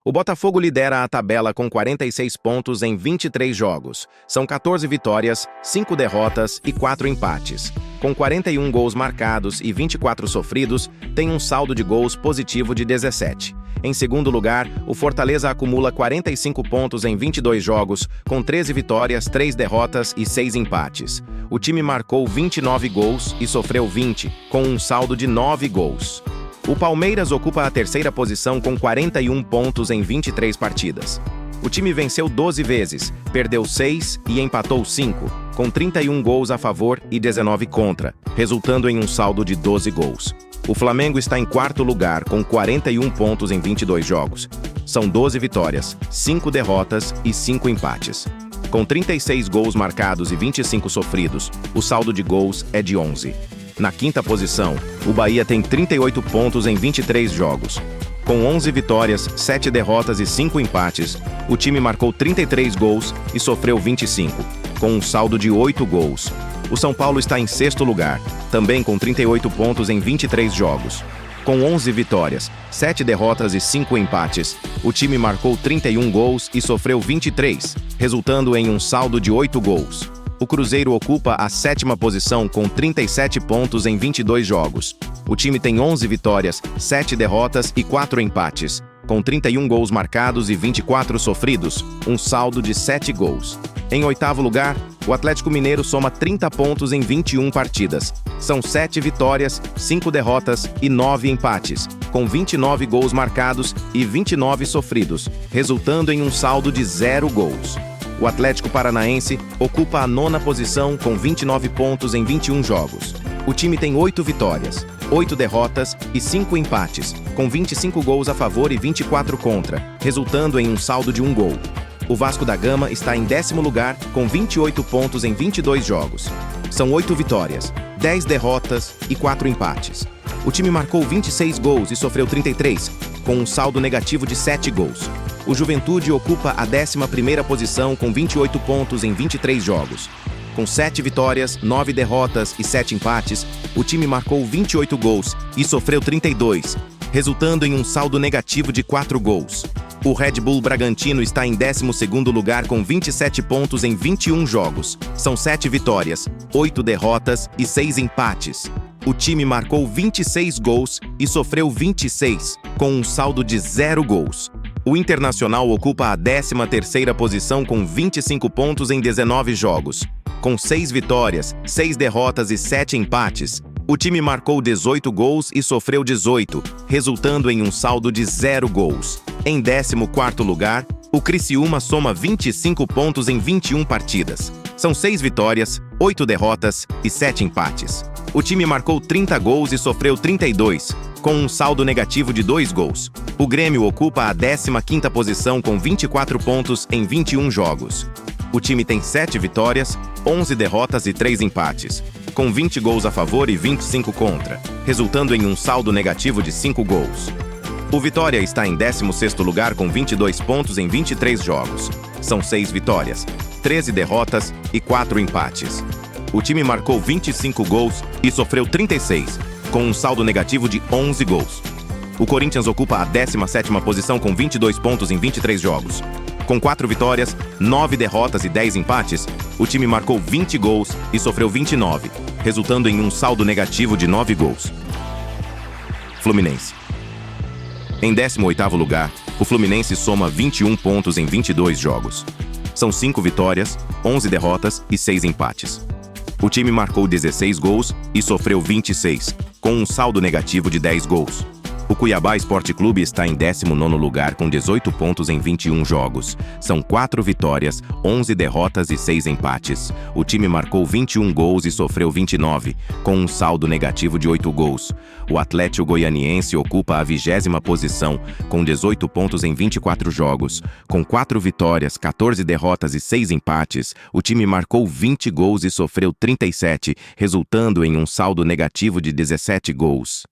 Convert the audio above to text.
O Botafogo lidera a tabela com 46 pontos em 23 jogos. São 14 vitórias, 5 derrotas e 4 empates. Com 41 gols marcados e 24 sofridos, tem um saldo de gols positivo de 17. Em segundo lugar, o Fortaleza acumula 45 pontos em 22 jogos, com 13 vitórias, 3 derrotas e 6 empates. O time marcou 29 gols e sofreu 20, com um saldo de 9 gols. O Palmeiras ocupa a terceira posição com 41 pontos em 23 partidas. O time venceu 12 vezes, perdeu 6 e empatou 5, com 31 gols a favor e 19 contra, resultando em um saldo de 12 gols. O Flamengo está em quarto lugar com 41 pontos em 22 jogos. São 12 vitórias, 5 derrotas e 5 empates. Com 36 gols marcados e 25 sofridos, o saldo de gols é de 11. Na quinta posição, o Bahia tem 38 pontos em 23 jogos. Com 11 vitórias, 7 derrotas e 5 empates, o time marcou 33 gols e sofreu 25, com um saldo de 8 gols. O São Paulo está em sexto lugar, também com 38 pontos em 23 jogos. Com 11 vitórias, 7 derrotas e 5 empates, o time marcou 31 gols e sofreu 23, resultando em um saldo de 8 gols. O Cruzeiro ocupa a sétima posição com 37 pontos em 22 jogos. O time tem 11 vitórias, 7 derrotas e 4 empates, com 31 gols marcados e 24 sofridos, um saldo de 7 gols. Em oitavo lugar, o Atlético Mineiro soma 30 pontos em 21 partidas. São 7 vitórias, 5 derrotas e 9 empates, com 29 gols marcados e 29 sofridos, resultando em um saldo de 0 gols. O Atlético Paranaense ocupa a nona posição com 29 pontos em 21 jogos. O time tem 8 vitórias, 8 derrotas e 5 empates, com 25 gols a favor e 24 contra, resultando em um saldo de 1 gol. O Vasco da Gama está em décimo lugar com 28 pontos em 22 jogos. São 8 vitórias, 10 derrotas e 4 empates. O time marcou 26 gols e sofreu 33, com um saldo negativo de 7 gols. O Juventude ocupa a 11ª posição com 28 pontos em 23 jogos. Com 7 vitórias, 9 derrotas e 7 empates, o time marcou 28 gols e sofreu 32, resultando em um saldo negativo de 4 gols. O Red Bull Bragantino está em 12º lugar com 27 pontos em 21 jogos. São 7 vitórias, 8 derrotas e 6 empates. O time marcou 26 gols e sofreu 26, com um saldo de 0 gols. O Internacional ocupa a 13ª posição com 25 pontos em 19 jogos. Com 6 vitórias, 6 derrotas e 7 empates, o time marcou 18 gols e sofreu 18, resultando em um saldo de 0 gols. Em 14º lugar, o Criciúma soma 25 pontos em 21 partidas. São 6 vitórias, 8 derrotas e 7 empates. O time marcou 30 gols e sofreu 32, com um saldo negativo de 2 gols. O Grêmio ocupa a 15ª posição com 24 pontos em 21 jogos. O time tem 7 vitórias, 11 derrotas e 3 empates, com 20 gols a favor e 25 contra, resultando em um saldo negativo de 5 gols. O Vitória está em 16º lugar com 22 pontos em 23 jogos. São 6 vitórias, 13 derrotas e 4 empates. O time marcou 25 gols e sofreu 36, com um saldo negativo de 11 gols. O Corinthians ocupa a 17ª posição com 22 pontos em 23 jogos. Com 4 vitórias, 9 derrotas e 10 empates, o time marcou 20 gols e sofreu 29, resultando em um saldo negativo de 9 gols. Fluminense. Em 18º lugar, o Fluminense soma 21 pontos em 22 jogos. São 5 vitórias, 11 derrotas e 6 empates. O time marcou 16 gols e sofreu 26, com um saldo negativo de 10 gols. O Cuiabá Esporte Clube está em 19º lugar com 18 pontos em 21 jogos. São 4 vitórias, 11 derrotas e 6 empates. O time marcou 21 gols e sofreu 29, com um saldo negativo de 8 gols. O Atlético Goianiense ocupa a 20ª posição, com 18 pontos em 24 jogos. Com 4 vitórias, 14 derrotas e 6 empates, o time marcou 20 gols e sofreu 37, resultando em um saldo negativo de 17 gols.